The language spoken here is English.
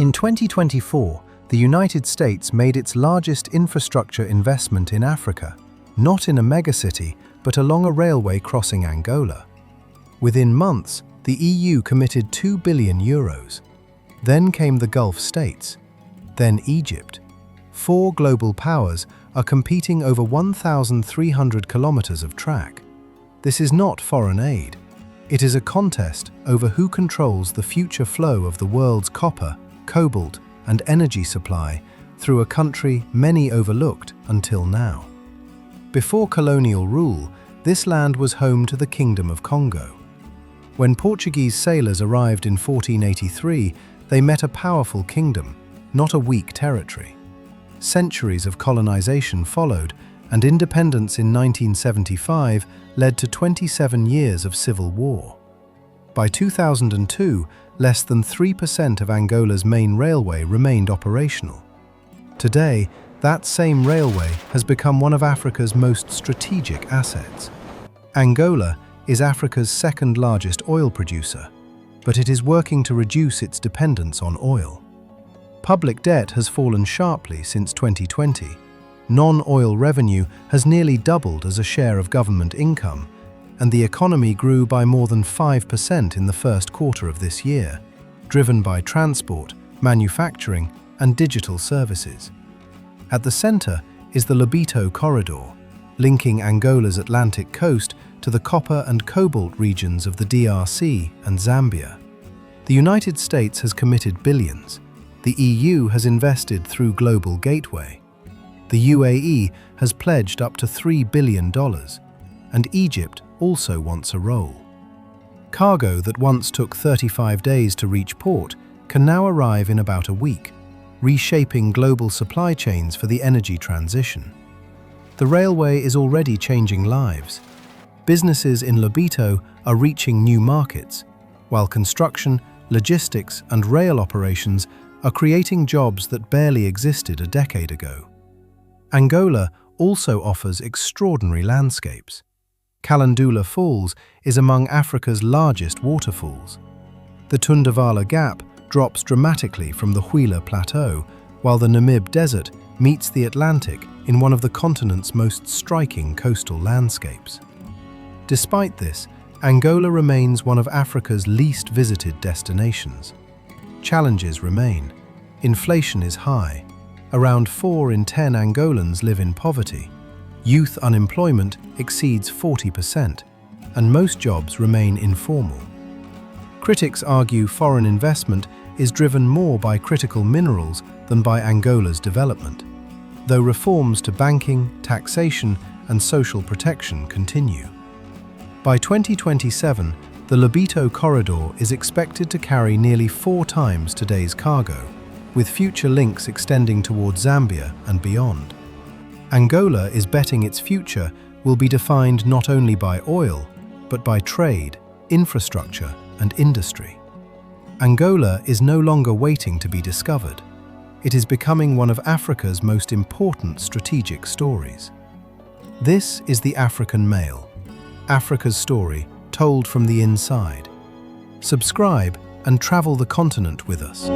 In 2024, the United States made its largest infrastructure investment in Africa, not in a megacity, but along a railway crossing Angola. Within months, the EU committed €2 billion. Then came the Gulf states, then Egypt. 4 global powers are competing over 1,300 kilometers of track. This is not foreign aid. It is a contest over who controls the future flow of the world's copper, cobalt, and energy supply through a country many overlooked until now. Before colonial rule, this land was home to the Kingdom of Congo. When Portuguese sailors arrived in 1483, they met a powerful kingdom, not a weak territory. Centuries of colonization followed, and independence in 1975 led to 27 years of civil war. By 2002, less than 3% of Angola's main railway remained operational. Today, that same railway has become one of Africa's most strategic assets. Angola is Africa's second largest oil producer, but it is working to reduce its dependence on oil. Public debt has fallen sharply since 2020. Non-oil revenue has nearly doubled as a share of government income, and the economy grew by more than 5% in the first quarter of this year, driven by transport, manufacturing, and digital services. At the center is the Lobito Corridor, linking Angola's Atlantic coast to the copper and cobalt regions of the DRC and Zambia. The United States has committed billions. The EU has invested through Global Gateway. The UAE has pledged up to $3 billion, and Egypt also wants a role. Cargo that once took 35 days to reach port can now arrive in about a week, reshaping global supply chains for the energy transition. The railway is already changing lives. Businesses in Lobito are reaching new markets, while construction, logistics, and rail operations are creating jobs that barely existed a decade ago. Angola also offers extraordinary landscapes. Calendula Falls is among Africa's largest waterfalls. The Tundavala Gap drops dramatically from the Huila Plateau, while the Namib Desert meets the Atlantic in one of the continent's most striking coastal landscapes. Despite this, Angola remains one of Africa's least visited destinations. Challenges remain. Inflation is high. Around 4 in 10 Angolans live in poverty. Youth unemployment exceeds 40%, and most jobs remain informal. Critics argue foreign investment is driven more by critical minerals than by Angola's development, though reforms to banking, taxation, and social protection continue. By 2027, the Lobito Corridor is expected to carry nearly 4 times today's cargo, with future links extending towards Zambia and beyond. Angola is betting its future will be defined not only by oil, but by trade, infrastructure, and industry. Angola is no longer waiting to be discovered. It is becoming one of Africa's most important strategic stories. This is the African Mail, Africa's story told from the inside. Subscribe and travel the continent with us.